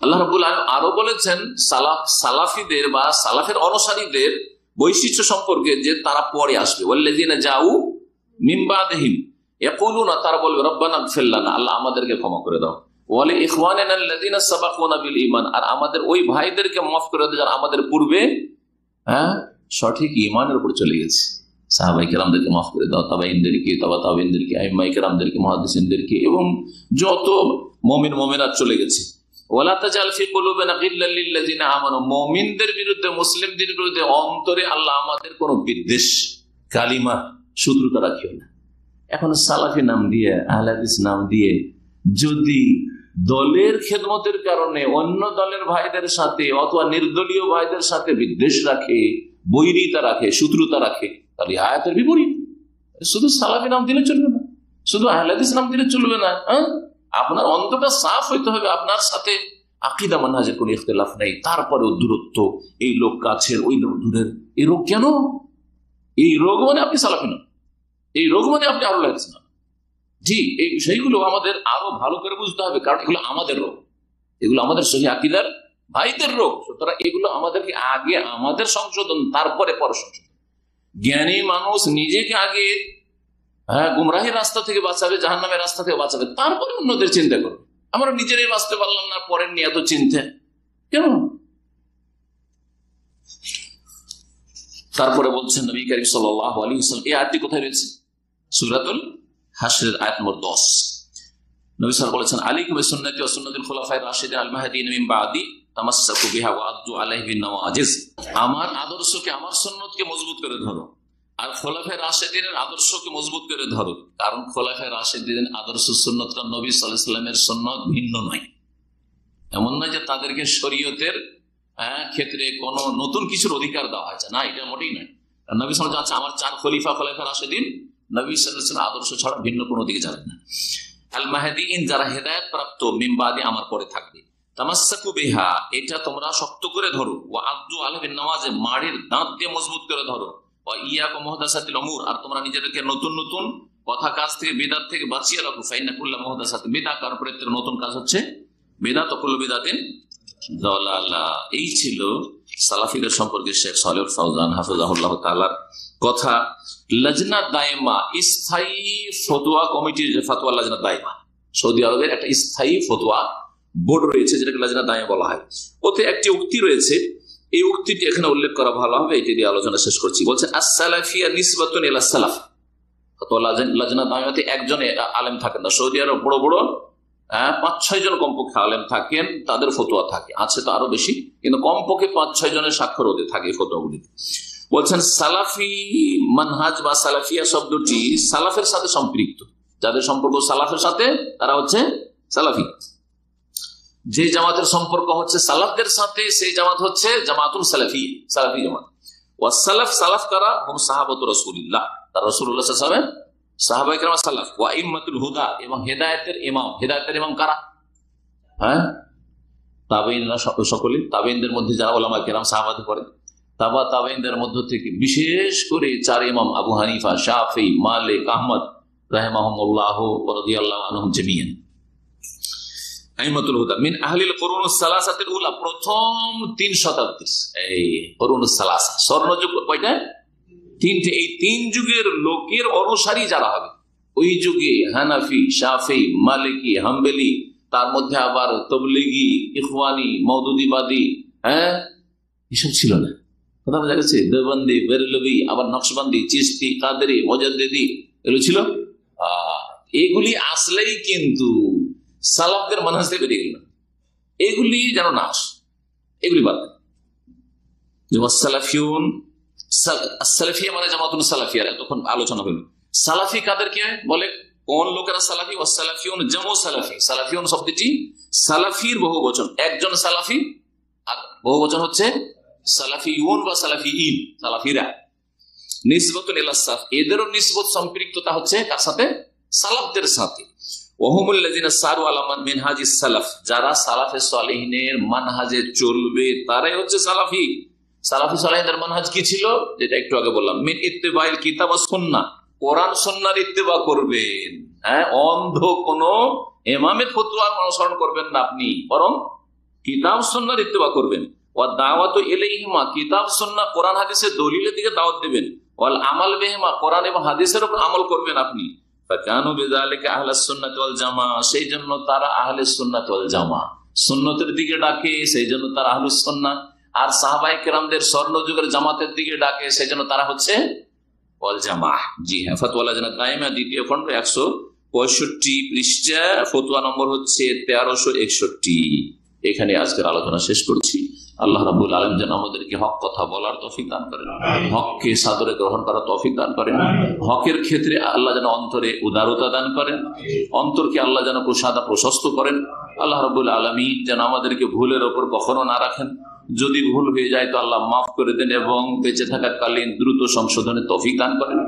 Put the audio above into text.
আল্লাহ রাব্বুল আলামিন আরো বলেছেন সালাফিদের বা সালাফের অনুসারীদের বৈশিষ্ট্য সম্পর্কে, যে তারা পরে আসবে। ওয়াল্লাযিনা জাউ মিন বাদিহিম ইয়াকুলুনা, তারা বলবে রব্বানা ইগফির লানা, আল্লাহ আমাদেরকে ক্ষমা করে দাও। ওয়া লি ইখওয়ানিনা আল্লাযিনা সাবাকুনা বিল ঈমান, আর আমাদের ওই ভাইদেরকে মাফ করে দাও যারা আমাদের পূর্বে সঠিক ঈমানের উপর চলে গেছে। সাহাবায়ে কেরামদেরকে মাফ করে দাও, তাবেঈনদেরকে, তাবেঈনদেরকে, আইম্মায়ে কেরামদেরকে, মুহাদ্দিসিনদেরকে, এবং যত মুমিন মুমিনাত চলে গেছে। ওয়ালা তাজাল ফি কুলুবিনা গিল্লাল লিল্লাযিনা আমানু, মুমিনদের বিরুদ্ধে, মুসলিমদের বিরুদ্ধে অন্তরে আল্লাহ আমাদের কোনো বিদ্বেষ, কালিমা, শত্রুতা রাখিও না। এখন সালাফি নাম দিয়ে, আহলে হাদিস নাম দিয়ে যদি দলের খেদমতের কারণে অন্য দলের ভাইদের সাথে অথবা নির্দলীয় ভাইদের সাথে বিদ্বেষ রাখে, বৈরিতা রাখে, শত্রুতা রাখে, তাহলে আয়াতের বিপরীত। শুধু সালাফি নাম দিলে চলবে না, শুধু আহলে হাদিস নাম দিলে চলবে না। আপনার অন্তরটা সাফ হইতে হবে, আপনার সাথে আকীদা মানহাজের কোনো ইখতিলাফ নেই, তারপরেও দূরত্ব, এই লোক কাছের, ওই লোক দূরের। এই রোগ কেন? এই রোগ মানে আপনি সালাফি নন, এই রোগ মানে আপনি আহলে হাদিস নন। জি, এই বিষয়গুলো আমাদের আরো ভালো করে বুঝতে হবে, কারণ এগুলো আমাদের রোগ, এগুলো আমাদের সহিহ আকীদার ভাইদের রোগ। সুতরাং এগুলো আমাদেরকে আগে আমাদের সংশোধন, তারপরে পর সংশোধন। জ্ঞানী মানুষ নিজেকে আগে গুমরাহির রাস্তা থেকে বাঁচাবে, জাহান্নামের রাস্তা থেকে বাঁচাবে, তারপরে অন্যদের চিন্তা করবে। আমরা নিজেরাই বাঁচতে পারলাম না, পরের নিয়ে এত চিন্তা কেন? তারপরে বলছেন নবী কারীম সাল্লাল্লাহু আলাইহি ওয়াসাল্লাম, এই আয়াতটি কোথায় রয়েছে? সূরাতুল হাশরের আয়াত নম্বর 10। নবী সাল্লাল্লাহু বলেছেন, আলাইকুম বিসুন্নতি ওয়া সুন্নাতিল খুলাফায়ে রাশিদিন আল মাহদিয়িন মিন বাদি তামাসসাকু বিহা ওয়া আদু আলাইহি বিন নওয়াজিজ। আমার আদর্শকে, আমার সুন্নতকে মজবুত করে ধরো, আর খোলাফায়ে রাশিদিনের আদর্শকে মজবুত করে ধরো। কারণ খোলাফায়ে রাশিদিনের আদর্শ সুন্নতটা নবী সাল্লাল্লাহু আলাইহি ওয়াসাল্লামের সুন্নত ভিন্ন নয়। এমন নয় যে তাদেরকে শরীয়তের ক্ষেত্রে কোন নতুন কিছুর অধিকার দেওয়া হয়েছে, না, এটা মোটেই নয়। নবী সাল্লাল্লাহু আলাইহি ওয়াসাল্লাম আমার 4 খলিফা, খোলাফায়ে রাশিদিন, নবী সাল্লাল্লাহু আলাইহি ওয়াসাল্লাম আদর্শ ছাড়া ভিন্ন কোনো দিকে যাবেন না। আল মাহদিয়িন, যারা হেদায়েত প্রাপ্ত, মিন বাদি, আমার পরে থাকবে। তামাসসাকু বিহা, এটা তোমরা শক্ত করে ধরো। ওয়া আদু আলাইহি বিন নওয়াজিজ, মাড়ির দাঁত দিয়ে মজবুত করে ধরো। ওয়া ইয়াকুম মুহদাসাতিল উমুর, আর তোমরা নিজেদেরকে নতুন নতুন কথা কাজ থেকে, বিদআত থেকে বাঁচিয়ে রাখো। ফাইন্না কুল্লা মুহদাসাতিন বিদআহ, কারণ প্রত্যেক নতুন কাজ হচ্ছে বিদআত, ও কুল্লু বিদআতিন দালালাহ। এই ছিল সালাফিদের সম্পর্কে শেখ সালেহুল ফাওজান হাফিজাহুল্লাহ তাআলার কথা। লজনা দায়মা, স্থায়ী ফতোয়া কমিটির, ফতোয়া লজনা দায়মা, সৌদি আরবের একটা স্থায়ী ফতোয়া বোর্ড রয়েছে, যেটাকে লজনা দায়মা বলা হয়। ওতে একটি উক্তি রয়েছে, এই উক্তিটি এখানে উল্লেখ করা ভালো হবে, এটি দিয়ে আলোচনা শেষ করছি। বলছে আস-সালাফিয়া নিসবাতুন ইলা সালাফ। ফতোয়া লজনা দায়মাতে একজন আলেম থাকেন না, সৌদি আরব বড় বড় 5-6 জন কমপক্ষে আলেম থাকেন, তাদের ফতোয়া থাকে, আছে তো আরো বেশি, কিন্তু কমপক্ষে 5-6 জনের স্বাক্ষর হতে থাকে ফতোয়াগুলিতে। বলছেন সালাফি মানহাজ বা সালাফিয়া শব্দটি সালাফের সাথে সম্পৃক্ত, যাদের সম্পর্ক সালাফের সাথে তারা হচ্ছে সালাফি। যে জামাতের সম্পর্ক হচ্ছে সালাফদের সাথে, সেই জামাত হচ্ছে জামাতুল সালাফি, সালাফি জামাত। ওয়া সালাফ, সালাফ কারা? হুম সাহাবাতুর রাসূলুল্লাহ, তার রাসূলুল্লাহ সাল্লাল্লাহু আলাইহি ওয়াসাল্লাম সাহাবায়ে কেরাম সালাফ। ওয়া ইম্মাতুল হুদা, এবং হেদায়েতের ইমাম। হেদায়েতের ইমাম কারা? তাবেঈনরা সকলে, তাবেঈনদের মধ্যে যারা উলামায়ে কেরাম সাহাবাতে পড়ে, তাবেঈনদের মধ্য থেকে বিশেষ করে 4 ইমাম আবু হানিফা, শাফিঈ, মালিক, আহমদ রাহিমাহুমুল্লাহ ওয়া রাদিয়াল্লাহু আনহুম জামিয়ান। আইমাতুল হুদা মিন আহলিল কুরুনুস সালাসাতিল উলা, প্রথম 3 শতাব্দীর এই কুরুনুস সালাসা, স্বর্ণযুগ কয়টা? 3টে। এই 3 যুগের লোকের অনুসারী যারা হবে, ওই যুগে হানাফি, শাফিঈ, মালিকি, হাম্বলি, তার মধ্যে আবার তাবলিগি, ইখওয়ানি, মওদুদিবাদী, এসব ছিল না। কথা বোঝা গেছে? দেওবন্দি, বেরেলভি, আবার নকশবন্দি, চিশতি, কাদেরি, মুজাদ্দিদি, এগুলো ছিল। এগুলি আসলেই কিন্তু সালাফদের মানহাজ থেকে বেরিয়ে গেল, এগুলি যেন না আসে, এগুলি বাদ। সালাফিউন, সালাফিয়া মানে জামাতুন সালাফিয়া, তখন আলোচনা হলো। সালাফি কাদেরকে বলে, কোন লোকেরা সালাফি? ওয়াসালাফিউন জামু সালাফি। সালাফিউন শব্দটি সালাফির বহু বচন, একজন সালাফি, আর বহু বচন হচ্ছে সালাফিউন বা সালাফিইন, সালাফিরা। নিসবতুন ইলা সালাফ, এদেরও নিসবত সম্পৃক্ততা হচ্ছে কার সাথে? সালাফদের সাথে। ওয়াহুমুল্লাযিনা সারু আলা মিনহাজিস সালাফ, যারা সালাফে সালেহিনের মানহাজে চলবে তারাই হচ্ছে সালাফি। সালাফি সালেহিনদের মানহাজ কি ছিল? যেটা একটু আগে বললাম, মিন ইত্তিবাইল কিতাব ওয়াস সুন্নাহ, কোরআন সুন্নাহর ইত্তিবা করবেন। অন্ধ কোন ইমামের ফতোয়া অনুসরণ করবেন না আপনি, বরং কিতাব সুন্নাহর ইত্তেবা করবেন, ওয়া দাওয়াতু ইলাইহিমা, কিতাব সুন্নাহ কোরআন হাদিসের দলিলের দিকে দাওয়াত দিবেন, ওয়াল আমাল বিহিমা, কোরআন এবং হাদিসের উপর আমল করবেন আপনি। ফাকানু বিযালিকা আহলাস সুন্নাত ওয়াল জামাআহ, সেই জন্য তারা আহলে সুন্নাত ওয়াল জামাআহ, সুন্নতের দিকে ডাকে, সেই জন্য তারা আহলুস সুন্নাহ। আর সাহাবায়ে কেরামদের স্বর্ণযুগের জামাতের দিকে ডাকে, সেই জন্য তারা হচ্ছে ওয়াল জামাআহ। জি হ্যাঁ, ফতোয়া লাজনাত দাইমা দ্বিতীয় খণ্ড 165 পৃষ্ঠা, ফতোয়া নম্বর হচ্ছে 1361। এখানে আজকের আলোচনা শেষ করছি। আল্লাহ রাব্বুল আলামিন যেন আমাদেরকে হক কথা বলার তৌফিক দান করেন, হককে সাদরে গ্রহণ করার তৌফিক দান করেন, হকের ক্ষেত্রে আল্লাহ যেন অন্তরে উদারতা দান করেন, অন্তরকে আল্লাহ যেন কুশাদা প্রশস্ত করেন। আল্লাহ রাব্বুল আলামিন যেন আমাদেরকে ভুলের ওপর কখনো না রাখেন, যদি ভুল হয়ে যায় তো আল্লাহ মাফ করে দেন এবং বেঁচে থাকাকালীন দ্রুত সংশোধনের তৌফিক দান করেন।